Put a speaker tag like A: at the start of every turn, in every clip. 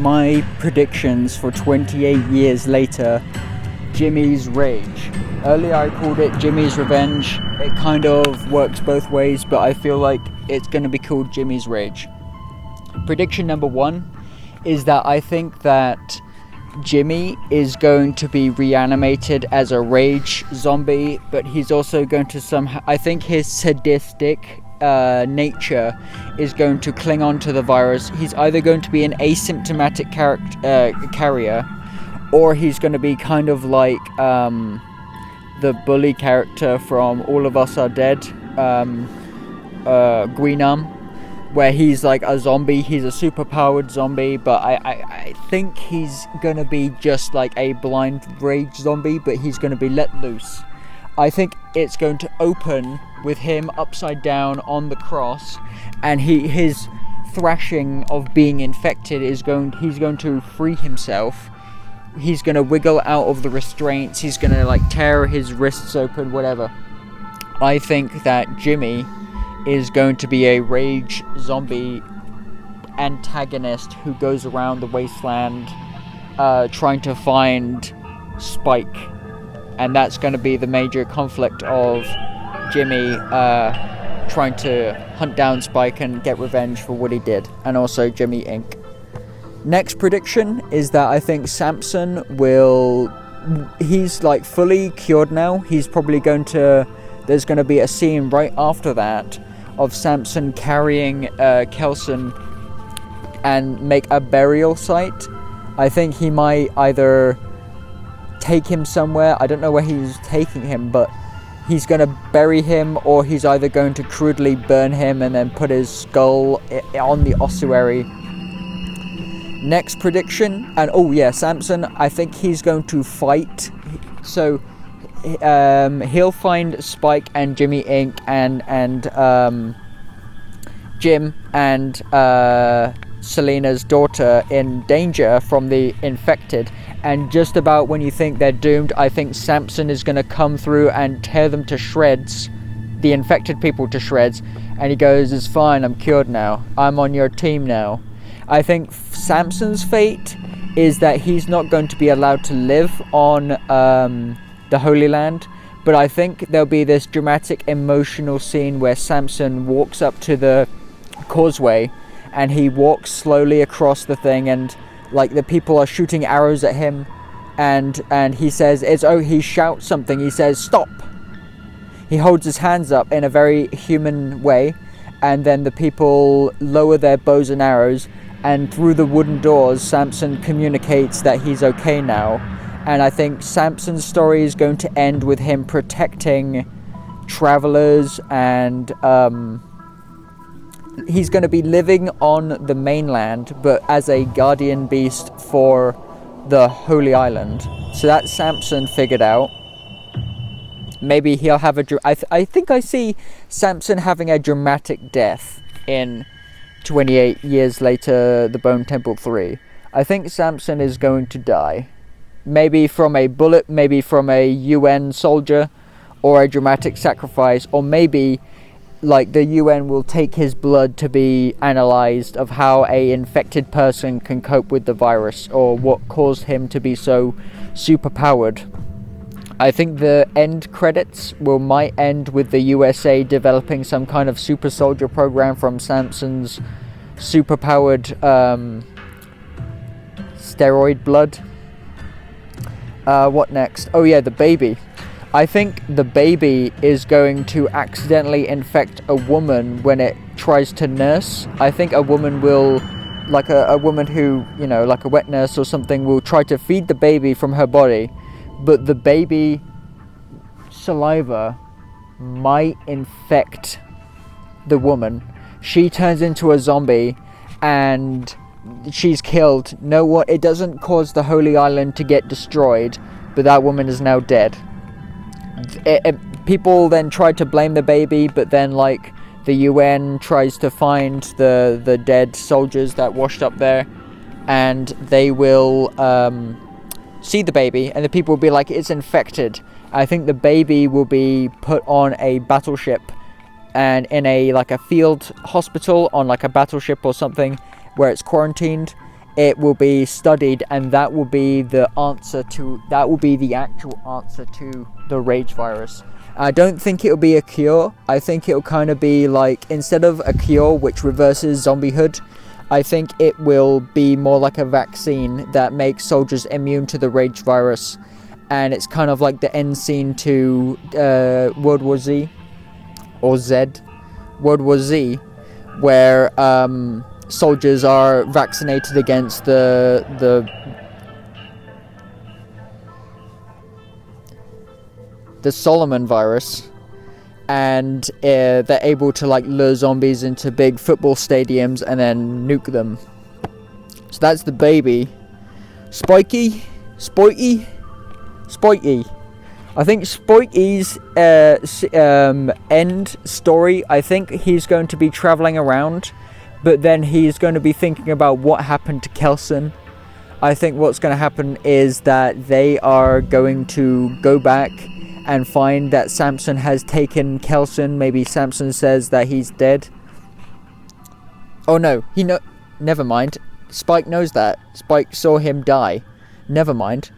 A: my predictions for 28 years later, Jimmy's Rage. Earlier I called it Jimmy's Revenge. It kind of works both ways, but I feel like it's going to be called Jimmy's Rage. Prediction number 1 is that I think that Jimmy is going to be reanimated as a rage zombie, but he's also going to somehow, I think his sadistic nature is going to cling on to the virus. He's either going to be an asymptomatic carrier, or he's going to be kind of like the bully character from All of Us Are Dead, Guinam, where he's like a zombie. He's a superpowered zombie, but I think he's going to be just like a blind rage zombie, but he's going to be let loose. I think it's going to open with him upside down on the cross, and his thrashing of being infected he's going to free himself. He's going to wiggle out of the restraints. He's going to like tear his wrists open, whatever. I think that Jimmy is going to be a rage zombie antagonist who goes around the wasteland trying to find Spike, and that's going to be the major conflict of Jimmy trying to hunt down Spike and get revenge for what he did, and also Jimmy Inc. Next prediction is that I think Samson he's like fully cured now. He's probably there's going to be a scene right after that of Samson carrying Kelson and make a burial site. I think he might either take him somewhere. I don't know where he's taking him, but he's going to bury him, or he's either going to crudely burn him and then put his skull on the ossuary. Next prediction, and Samson, I think he's going to fight. So he'll find Spike and Jimmy Inc. and Jim and Selena's daughter in danger from the infected, and just about when you think they're doomed, I think Samson is going to come through and tear them to shreds, the infected people to shreds, and he goes, "It's fine, I'm cured now, I'm on your team now." I think Samson's fate is that he's not going to be allowed to live on the Holy Land, but I think there'll be this dramatic emotional scene where Samson walks up to the causeway and he walks slowly across the thing, and like the people are shooting arrows at him, and he says he shouts something. He says, "Stop." He holds his hands up in a very human way, and then the people lower their bows and arrows, and through the wooden doors Samson communicates that he's okay now. And I think Samson's story is going to end with him protecting travelers, and he's going to be living on the mainland, but as a guardian beast for the Holy Island. So that's Samson figured out. Maybe he'll have I think I see Samson having a dramatic death in 28 years later, The Bone Temple 3. I think Samson is going to die. Maybe from a bullet, maybe from a UN soldier, or a dramatic sacrifice, or maybe like the UN will take his blood to be analyzed of how a infected person can cope with the virus, or what caused him to be so superpowered. I think the end credits might end with the USA developing some kind of super soldier program from Samson's superpowered steroid blood. What next? Oh yeah, the baby. I think the baby is going to accidentally infect a woman when it tries to nurse. I think a woman will, like a woman who, like a wet nurse or something, will try to feed the baby from her body, but the baby saliva might infect the woman. She turns into a zombie and she's killed. It doesn't cause the Holy Island to get destroyed, but that woman is now dead. People then try to blame the baby, but then like the UN tries to find the dead soldiers that washed up there, and they will see the baby, and the people will be like, it's infected. I think the baby will be put on a battleship and in a field hospital on like a battleship or something, where it's quarantined, it will be studied, and that will be the actual answer to the rage virus. I don't think it'll be a cure. I think it'll kind of be like, instead of a cure which reverses zombiehood, I think it will be more like a vaccine that makes soldiers immune to the rage virus. And it's kind of like the end scene to World War Z, or Z, World War Z, where soldiers are vaccinated against the Solomon virus, and they're able to like lure zombies into big football stadiums and then nuke them. So that's the baby. Spikey. I think Spikey's end story, I think he's going to be traveling around, but then he's going to be thinking about what happened to Kelson. I think what's going to happen is that they are going to go back and find that Samson has taken Kelson. Maybe Samson says that he's dead. Oh no, never mind. Spike knows that. Spike saw him die. Never mind.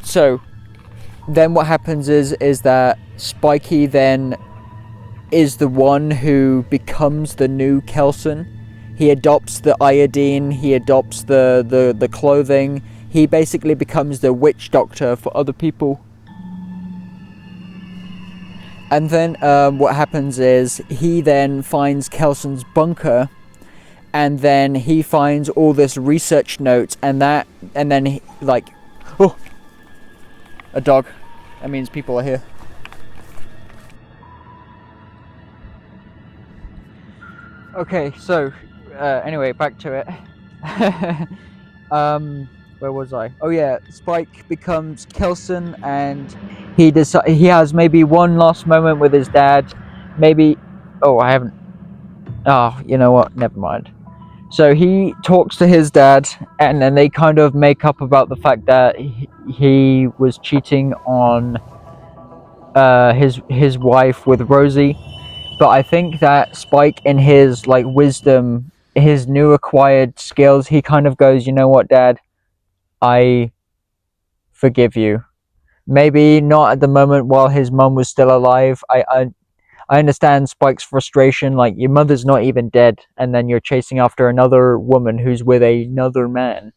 A: So then what happens is that Spikey then is the one who becomes the new Kelson. He adopts the iodine, he adopts the clothing. He basically becomes the witch doctor for other people. And then what happens is he then finds Kelson's bunker, and then he finds all this research notes, and then he, like, oh, a dog. That means people are here. Okay, so anyway, back to it. Where was I? Oh yeah, Spike becomes Kelson, and he has maybe one last moment with his dad. Maybe, oh, I haven't. Oh, you know what? Never mind. So he talks to his dad, and then they kind of make up about the fact that he was cheating on his wife with Rosie. But I think that Spike, in his like wisdom, his new acquired skills, he kind of goes, you know what, Dad, I forgive you. Maybe not at the moment while his mum was still alive. I understand Spike's frustration. Like, your mother's not even dead, and then you're chasing after another woman who's with another man.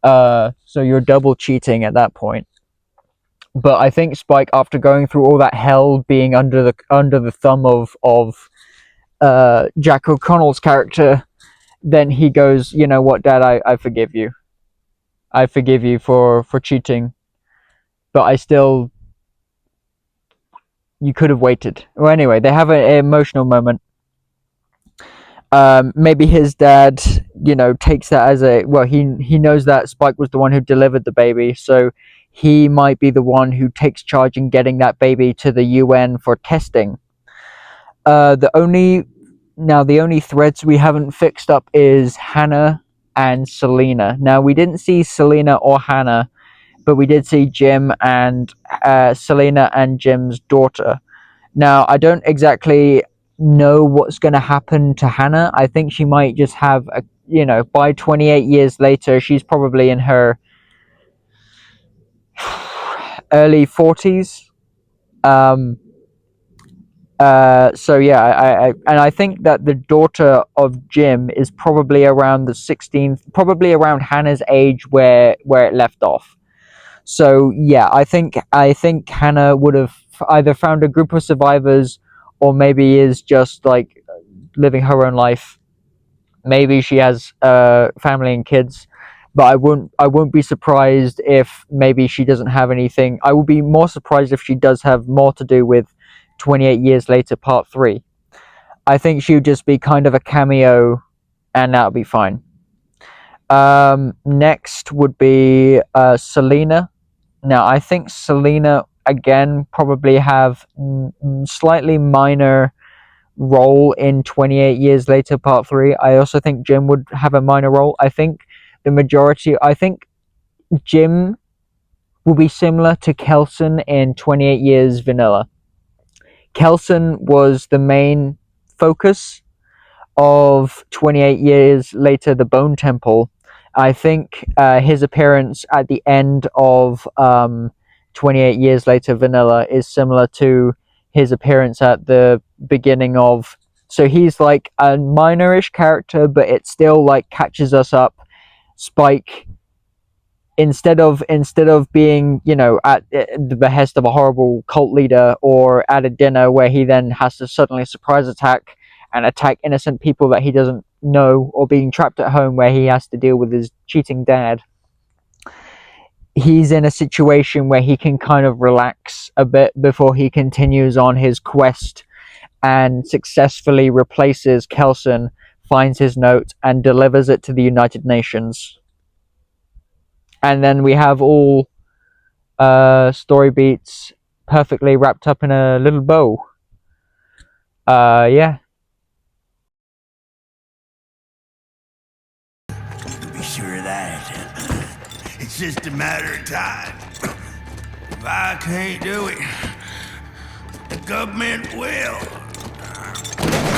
A: So you're double cheating at that point. But I think Spike, after going through all that hell, being under the thumb of Jack O'Connell's character, then he goes, you know what, Dad, I forgive you. I forgive you for cheating, but I still, you could have waited. Well, anyway, they have an emotional moment. Maybe his dad, takes that as he knows that Spike was the one who delivered the baby, so he might be the one who takes charge in getting that baby to the UN for testing. The only threads we haven't fixed up is Hannah and Selena. Now, we didn't see Selena or Hannah, but we did see Jim and Selena and Jim's daughter. Now, I don't exactly know what's going to happen to Hannah. I think she might just have by 28 years later, she's probably in her early 40s. So yeah, I think that the daughter of Jim is probably around the 16th, probably around Hannah's age where it left off. So yeah, I think Hannah would have either found a group of survivors, or maybe is just like living her own life. Maybe she has family and kids, but I won't be surprised if maybe she doesn't have anything. I would be more surprised if she does have more to do with 28 Years Later Part 3. I think she would just be kind of a cameo, and that would be fine. Next would be Selena. Now, I think Selena, again, probably have slightly minor role in 28 Years Later Part 3. I also think Jim would have a minor role. I think Jim will be similar to Kelson in 28 Years Vanilla. Kelson was the main focus of 28 Years Later, The Bone Temple, I think his appearance at the end of 28 Years Later, Vanilla, is similar to his appearance at the beginning of. So he's like a minorish character, but it still like catches us up. Spike, instead of being, at the behest of a horrible cult leader, or at a dinner where he then has to suddenly surprise attack and attack innocent people that he doesn't know, or being trapped at home where he has to deal with his cheating dad, he's in a situation where he can kind of relax a bit before he continues on his quest and successfully replaces Kelson, finds his note and delivers it to the United Nations. And then we have all story beats perfectly wrapped up in a little bow. Yeah.
B: Be sure of that. It's just a matter of time. If I can't do it, the government will.